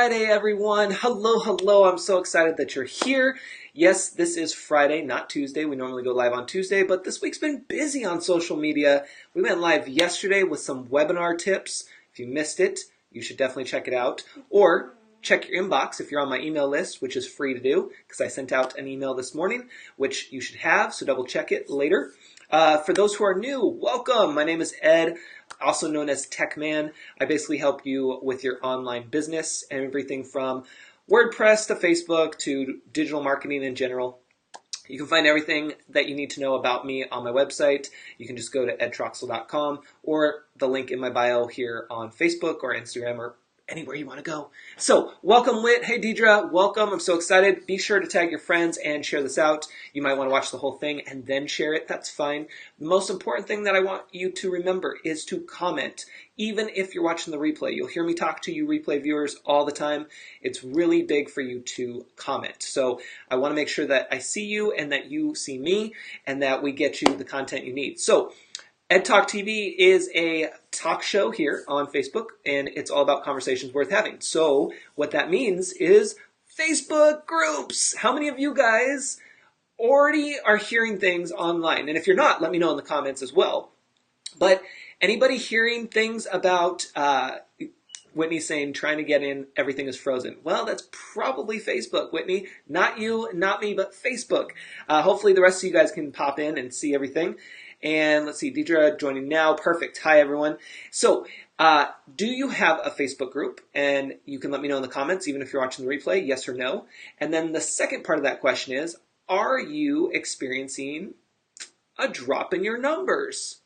Friday, everyone. Hello, hello. I'm so excited that you're here. Yes, this is Friday, not Tuesday. We normally go live on Tuesday, but this week's been busy on social media. We went live yesterday with some webinar tips. If you missed it, you should definitely check it out. Or check your inbox if you're on my email list, which is free to do because I sent out an email this morning, which you should have, so double check it later. For those who are new, welcome. My name is Ed, also known as Tech Man. I basically help you with your online business and everything from WordPress to Facebook to digital marketing in general. You can find everything that you need to know about me on my website. You can just go to edtroxel.com or the link in my bio here on Facebook or Instagram or anywhere you want to go. So, welcome, Whit. Hey, Deidre. Welcome. I'm so excited. Be sure to tag your friends and share this out. You might want to watch the whole thing and then share it. That's fine. The most important thing that I want you to remember is to comment. Even if you're watching the replay, you'll hear me talk to you replay viewers all the time. It's really big for you to comment. So I want to make sure that I see you and that you see me and that we get you the content you need. So Ed Talk TV is a talk show here on Facebook, and it's all about conversations worth having. So what that means is Facebook groups. How many of you guys already are hearing things online? And if you're not, let me know in the comments as well. But anybody hearing things about Whitney saying trying to get in, everything is frozen? Well, that's probably Facebook, Whitney. Not you, not me, but Facebook. Hopefully the rest of you guys can pop in and see everything. And let's see, Deidre joining now. Perfect. Hi, everyone. So do you have a Facebook group? And you can let me know in the comments, even if you're watching the replay, yes or no. And then the second part of that question is, are you experiencing a drop in your numbers?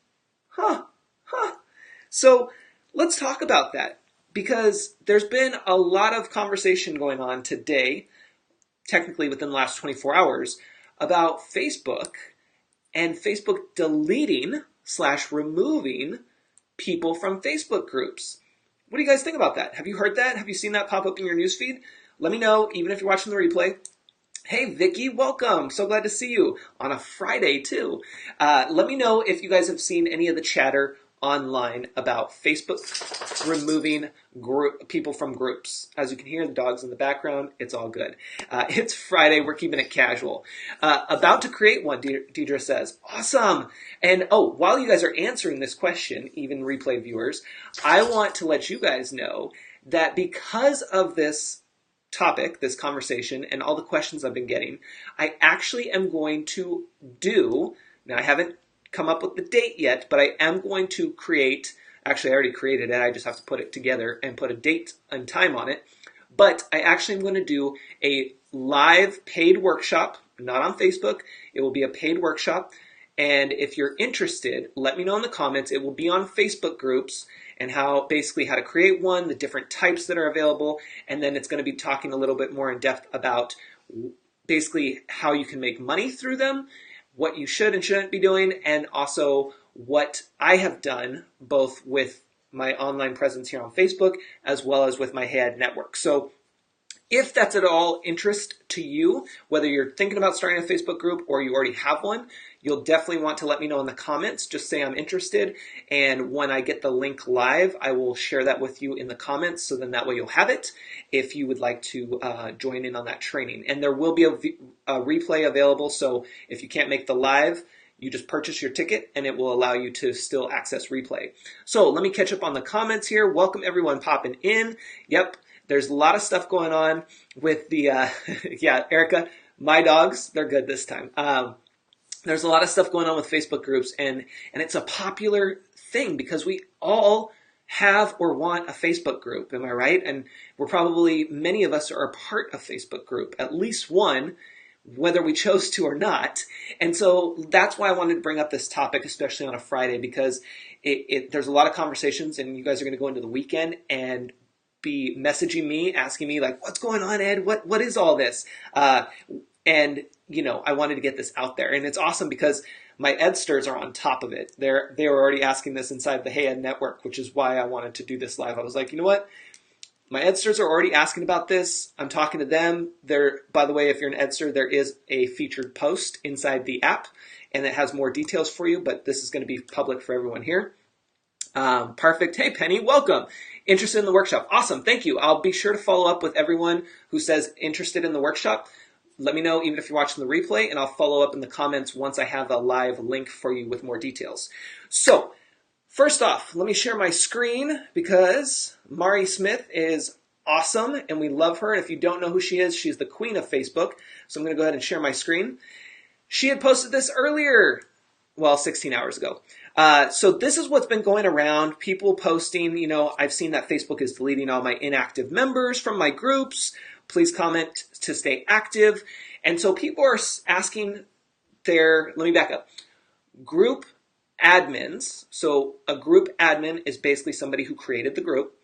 So let's talk about that, because there's been a lot of conversation going on today, technically within the last 24 hours, about Facebook and Facebook deleting / removing people from Facebook groups. What do you guys think about that? Have you heard that? Have you seen that pop up in your newsfeed? Let me know, even if you're watching the replay. Hey, Vicky, welcome. So glad to see you on a Friday, too. Let me know if you guys have seen any of the chatter online about Facebook removing people from groups. As you can hear, the dog's in the background. It's all good. It's Friday. We're keeping it casual. About to create one, Deidre says. Awesome. And while you guys are answering this question, even replay viewers, I want to let you guys know that because of this topic, this conversation, and all the questions I've been getting, I actually am going to now I haven't come up with the date yet, but I am going to create, actually I already created it, I just have to put it together and put a date and time on it, but I actually am going to do a live paid workshop, not on Facebook. It will be a paid workshop, and if you're interested, let me know in the comments. It will be on Facebook groups and how to create one, the different types that are available, and then it's going to be talking a little bit more in depth about basically how you can make money through them, what you should and shouldn't be doing, and also what I have done both with my online presence here on Facebook as well as with my Hey Ed network. So if that's at all interest to you, whether you're thinking about starting a Facebook group or you already have one, you'll definitely want to let me know in the comments. Just say I'm interested, and when I get the link live, I will share that with you in the comments, so then that way you'll have it if you would like to join in on that training. And there will be a replay available, so if you can't make the live, you just purchase your ticket and it will allow you to still access replay. So let me catch up on the comments here. Welcome everyone popping in. Yep. There's a lot of stuff going on with the, yeah, Erica, my dogs, they're good this time. There's a lot of stuff going on with Facebook groups, and it's a popular thing because we all have or want a Facebook group, am I right? And many of us are a part of Facebook group, at least one, whether we chose to or not. And so that's why I wanted to bring up this topic, especially on a Friday, because there's a lot of conversations, and you guys are going to go into the weekend and be messaging me, asking me like, what's going on, Ed? What is all this? And I wanted to get this out there, and it's awesome because my Edsters are on top of it. They were already asking this inside the Hey Ed network, which is why I wanted to do this live. I was like, you know what? My Edsters are already asking about this. I'm talking to them. By the way, if you're an Edster, there is a featured post inside the app, and it has more details for you, but this is going to be public for everyone here. Perfect. Hey, Penny, welcome. Interested in the workshop. Awesome. Thank you. I'll be sure to follow up with everyone who says interested in the workshop. Let me know even if you're watching the replay, and I'll follow up in the comments once I have a live link for you with more details. So, first off, let me share my screen because Mari Smith is awesome and we love her. And if you don't know who she is, she's the queen of Facebook. So I'm going to go ahead and share my screen. She had posted this earlier, well, 16 hours ago. So this is what's been going around. People posting, I've seen that Facebook is deleting all my inactive members from my groups. Please comment to stay active. And so people are asking let me back up. Group admins, so a group admin is basically somebody who created the group,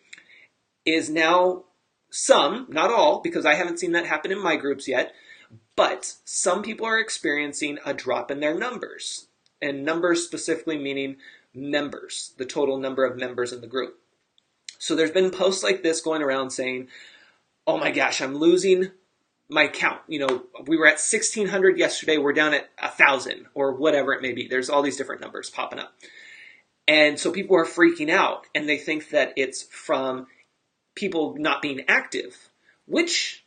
is now some, not all, because I haven't seen that happen in my groups yet, but some people are experiencing a drop in their numbers. And numbers specifically meaning members, the total number of members in the group. So there's been posts like this going around saying, oh my gosh, I'm losing my count. We were at 1,600 yesterday. We're down at 1,000 or whatever it may be. There's all these different numbers popping up. And so people are freaking out and they think that it's from people not being active, which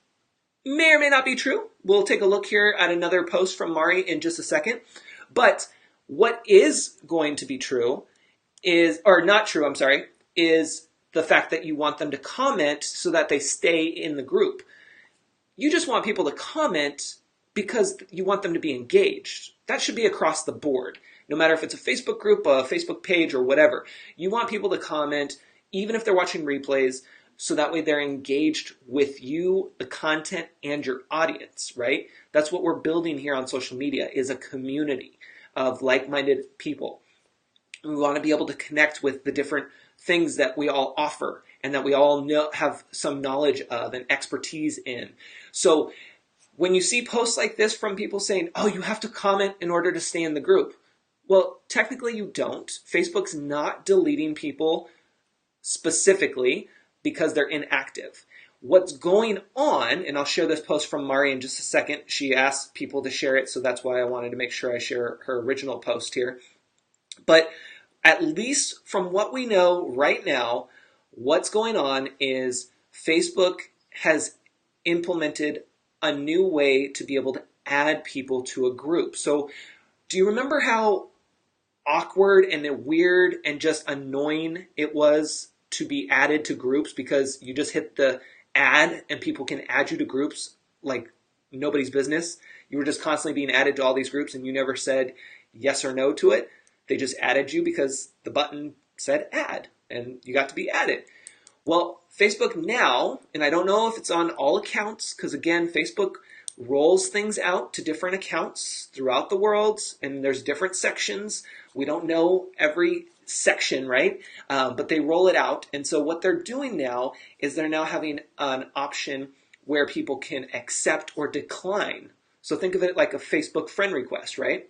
may or may not be true. We'll take a look here at another post from Mari in just a second. But what is going to be true is the fact that you want them to comment so that they stay in the group. You just want people to comment because you want them to be engaged. That should be across the board. No matter if it's a Facebook group, a Facebook page, or whatever. You want people to comment, even if they're watching replays, so that way they're engaged with you, the content, and your audience, right? That's what we're building here on social media, is a community of like-minded people. We want to be able to connect with the different things that we all offer and that we all have some knowledge of and expertise in. So when you see posts like this from people saying, oh, you have to comment in order to stay in the group. Well, technically you don't. Facebook's not deleting people specifically because they're inactive. What's going on, and I'll share this post from Mari in just a second. She asked people to share it, so that's why I wanted to make sure I share her original post here. But at least from what we know right now, what's going on is Facebook has implemented a new way to be able to add people to a group. So do you remember how awkward and weird and just annoying it was to be added to groups because you just hit the add and people can add you to groups like nobody's business? You were just constantly being added to all these groups and you never said yes or no to it. They just added you because the button said add and you got to be added. Well, Facebook now, and I don't know if it's on all accounts because again, Facebook rolls things out to different accounts throughout the world and there's different sections. We don't know every section, right? But they roll it out. And so what they're doing now is they're now having an option where people can accept or decline. So think of it like a Facebook friend request, right?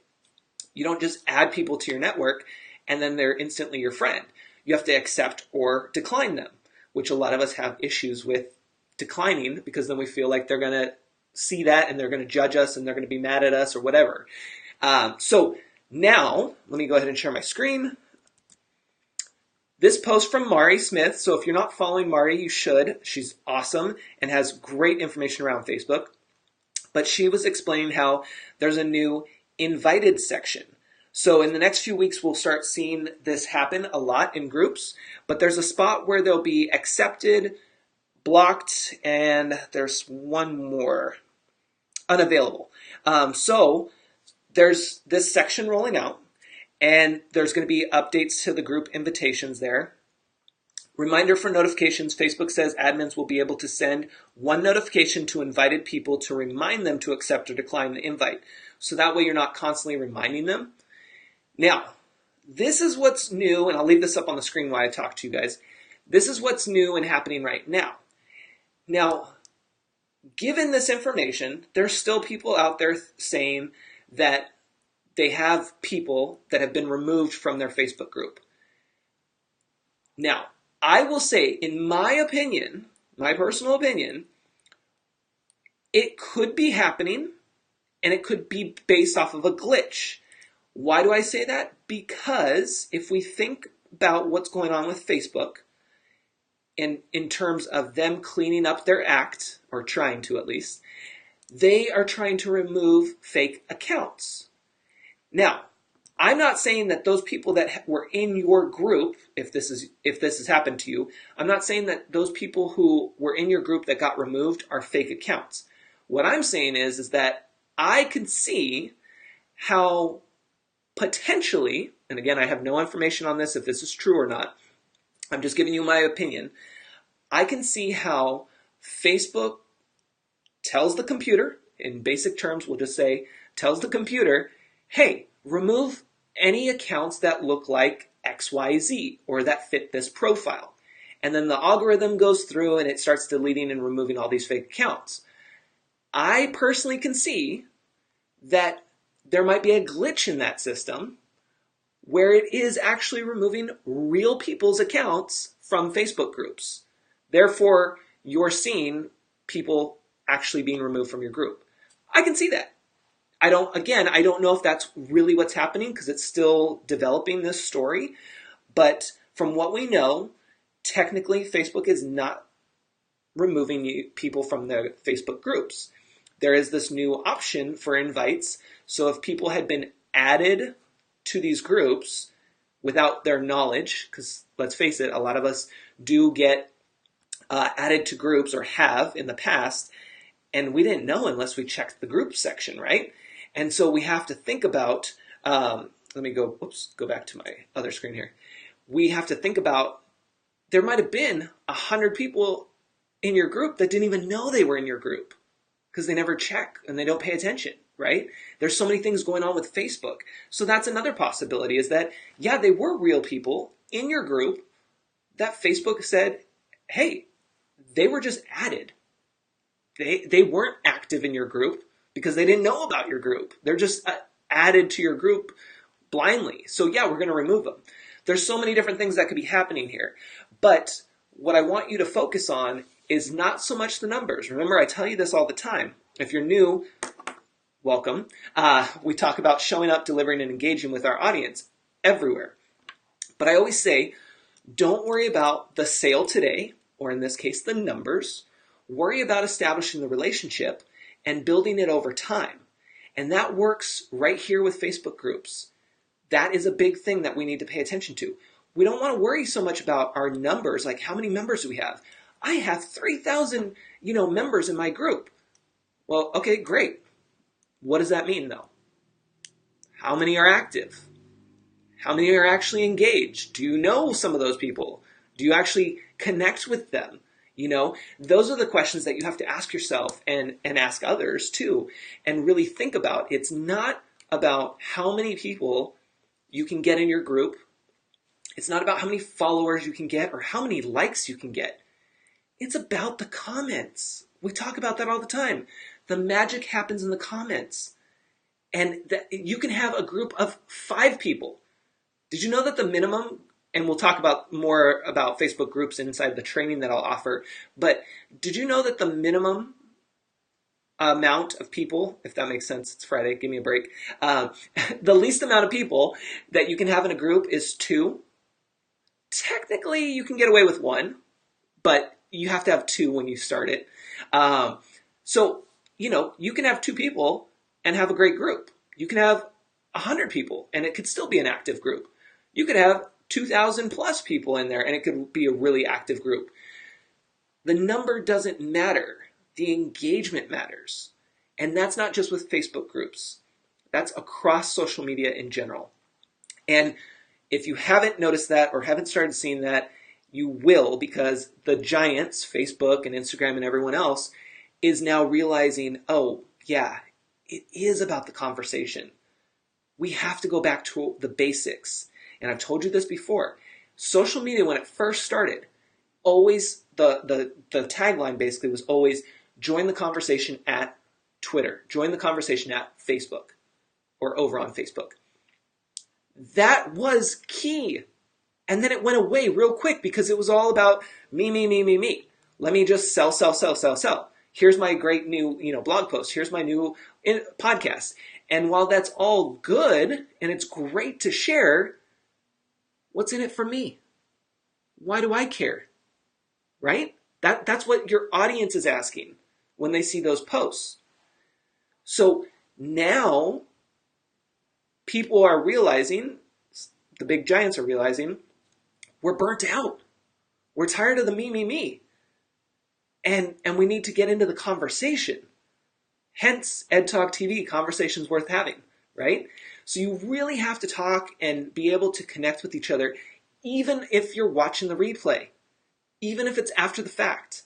You don't just add people to your network and then they're instantly your friend. You have to accept or decline them, which a lot of us have issues with declining because then we feel like they're going to see that and they're going to judge us and they're going to be mad at us or whatever. So now, let me go ahead and share my screen. This post from Mari Smith, so if you're not following Mari, you should. She's awesome and has great information around Facebook. But she was explaining how there's a new invited section. So in the next few weeks, we'll start seeing this happen a lot in groups. But there's a spot where they'll be accepted, blocked, and there's one more, unavailable. So there's this section rolling out. And there's going to be updates to the group invitations there. Reminder for notifications, Facebook says admins will be able to send one notification to invited people to remind them to accept or decline the invite. So that way you're not constantly reminding them. Now, this is what's new, and I'll leave this up on the screen while I talk to you guys. This is what's new and happening right now. Now, given this information, there's still people out there saying that they have people that have been removed from their Facebook group. Now, I will say, in my opinion, my personal opinion, it could be happening and it could be based off of a glitch. Why do I say that? Because if we think about what's going on with Facebook in terms of them cleaning up their act, or trying to at least, they are trying to remove fake accounts. Now, I'm not saying that those people that were in your group, if this has happened to you, I'm not saying that those people who were in your group that got removed are fake accounts. What I'm saying is that I can see how potentially, and again, I have no information on this if this is true or not, I'm just giving you my opinion, I can see how Facebook tells the computer, in basic terms, we'll just say, tells the computer, hey, remove any accounts that look like XYZ or that fit this profile. And then the algorithm goes through and it starts deleting and removing all these fake accounts. I personally can see that there might be a glitch in that system where it is actually removing real people's accounts from Facebook groups. Therefore, you're seeing people actually being removed from your group. I can see that. I don't know if that's really what's happening because it's still developing this story. But from what we know, technically Facebook is not removing people from their Facebook groups. There is this new option for invites. So if people had been added to these groups without their knowledge, because let's face it, a lot of us do get added to groups or have in the past, and we didn't know unless we checked the group section, right? And so we have to think about, let me go back to my other screen here. We have to think about, there might have been 100 people in your group that didn't even know they were in your group because they never check and they don't pay attention, right? There's so many things going on with Facebook. So that's another possibility, is that, yeah, they were real people in your group that Facebook said, hey, they were just added. They weren't active in your group because they didn't know about your group. They're just added to your group blindly. So yeah, we're going to remove them. There's so many different things that could be happening here. But what I want you to focus on is not so much the numbers. Remember, I tell you this all the time. If you're new, welcome. We talk about showing up, delivering, and engaging with our audience everywhere. But I always say, don't worry about the sale today, or in this case, the numbers. Worry about establishing the relationship and building it over time. And that works right here with Facebook groups. That is a big thing that we need to pay attention to. We don't want to worry so much about our numbers, like how many members do we have? I have 3,000, members in my group. Well, okay, great. What does that mean though? How many are active? How many are actually engaged? Do you know some of those people? Do you actually connect with them? Those are the questions that you have to ask yourself and ask others too, and really think about. It's not about how many people you can get in your group. It's not about how many followers you can get or how many likes you can get. It's about the comments. We talk about that all the time. The magic happens in the comments. And that you can have a group of 5 people. Did you know that the minimum, and we'll talk about more about Facebook groups inside the training that I'll offer, but did you know that the minimum amount of people, if that makes sense, it's Friday, give me a break, the least amount of people that you can have in a group is 2. Technically, you can get away with 1, but you have to have 2 when you start it. So, you can have 2 people and have a great group. You can have 100 people and it could still be an active group. You could have 2,000 plus people in there and it could be a really active group. The number doesn't matter. The engagement matters. And that's not just with Facebook groups. That's across social media in general. And if you haven't noticed that or haven't started seeing that, you will, because the giants, Facebook and Instagram and everyone else, is now realizing, oh, yeah, it is about the conversation. We have to go back to the basics. And I've told you this before. Social media, when it first started, always, the tagline basically was always, join the conversation at Twitter. Join the conversation at Facebook or over on Facebook. That was key. And then it went away real quick because it was all about me, me, me, me, me. Let me just sell, sell, sell, sell, sell. Here's my great new, blog post. Here's my new podcast. And while that's all good and it's great to share, What's in it for me? Why do I care? Right? That's what your audience is asking when they see those posts. So now people are realizing, the big giants are realizing, we're burnt out. We're tired of the me. And we need to get into the conversation. Hence, Ed Talk TV, conversations worth having, right? So you really have to talk and be able to connect with each other, even if you're watching the replay, even if it's after the fact,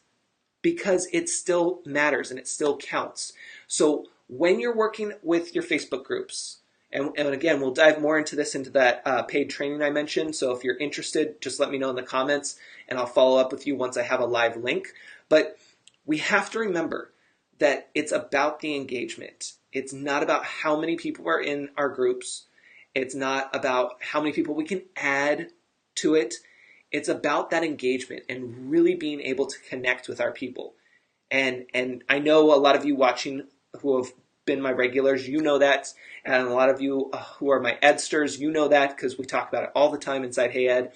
because it still matters and it still counts. So when you're working with your Facebook groups, and again, we'll dive more into this into that paid training I mentioned. So if you're interested, just let me know in the comments and I'll follow up with you once I have a live link. But we have to remember that it's about the engagement. It's not about how many people are in our groups. It's not about how many people we can add to it. It's about that engagement and really being able to connect with our people. And I know a lot of you watching who have been my regulars, you know that. And a lot of you who are my Edsters, you know that because we talk about it all the time inside Hey Ed.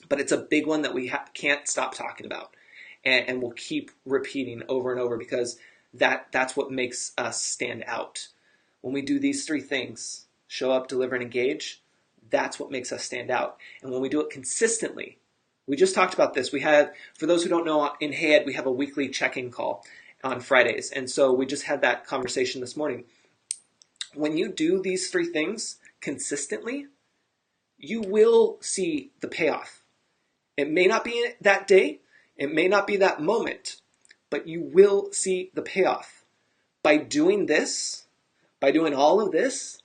But it's a big one that we can't stop talking about. And we'll keep repeating over and over because that's what makes us stand out. When we do these three things, show up, deliver, and engage, that's what makes us stand out. And when we do it consistently, we just talked about this. We have, for those who don't know, in Hey Ed, we have a weekly check-in call on Fridays. And so we just had that conversation this morning. When you do these three things consistently, you will see the payoff. It may not be that day, it may not be that moment, but you will see the payoff. By doing this, by doing all of this,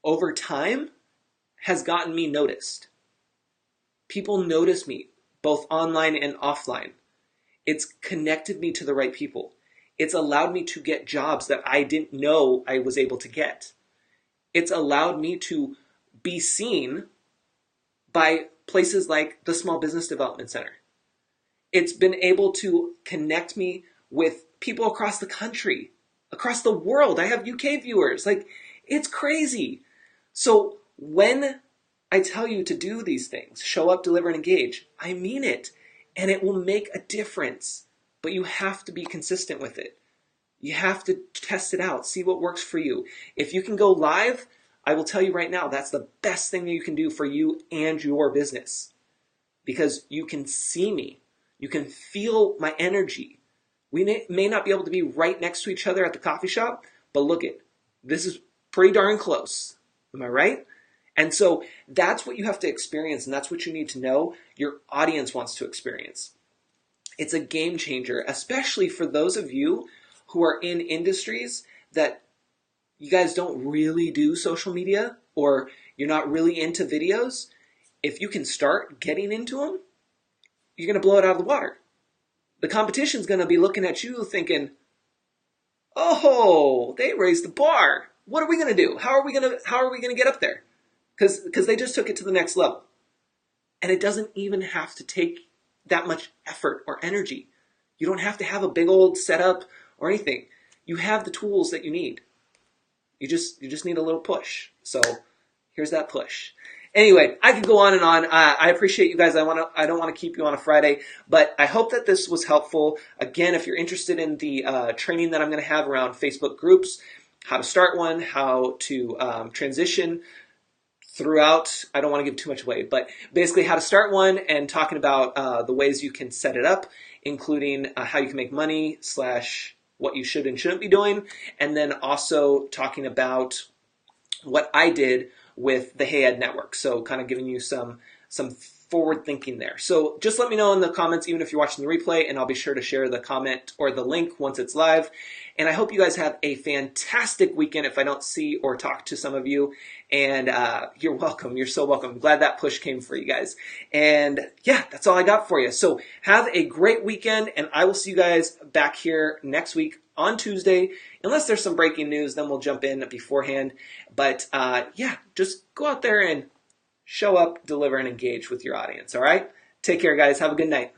over time, has gotten me noticed. People notice me, both online and offline. It's connected me to the right people. It's allowed me to get jobs that I didn't know I was able to get. It's allowed me to be seen by places like the Small Business Development Center. It's been able to connect me with people across the country, across the world. I have UK viewers. Like, it's crazy. So when I tell you to do these things, show up, deliver, and engage, I mean it. And it will make a difference. But you have to be consistent with it. You have to test it out, see what works for you. If you can go live, I will tell you right now, that's the best thing that you can do for you and your business. Because you can see me. You can feel my energy. We may not be able to be right next to each other at the coffee shop, but look it, this is pretty darn close. Am I right? And so that's what you have to experience, and that's what you need to know your audience wants to experience. It's a game changer, especially for those of you who are in industries that you guys don't really do social media or you're not really into videos. If you can start getting into them, you're going to blow it out of the water. The competition's going to be looking at you thinking, oh, they raised the bar. What are we going to do? How are we going to get up there? Because they just took it to the next level. And it doesn't even have to take that much effort or energy. You don't have to have a big old setup or anything. You have the tools that you need. You just need a little push. So here's that push. Anyway, I could go on and on. I appreciate you guys. I don't want to keep you on a Friday, but I hope that this was helpful. Again, if you're interested in the training that I'm going to have around Facebook groups, how to start one, how to transition throughout, I don't want to give too much away, but basically how to start one and talking about the ways you can set it up, including how you can make money / what you should and shouldn't be doing, and then also talking about what I did with the Hey Ed Network. So kind of giving you some forward thinking there. So just let me know in the comments, even if you're watching the replay, and I'll be sure to share the comment or the link once it's live. And I hope you guys have a fantastic weekend if I don't see or talk to some of you. And you're welcome. You're so welcome. I'm glad that push came for you guys. And yeah, that's all I got for you. So have a great weekend, and I will see you guys back here next week on Tuesday. Unless there's some breaking news, then we'll jump in beforehand. But yeah, just go out there and show up, deliver, and engage with your audience. All right? Take care, guys. Have a good night.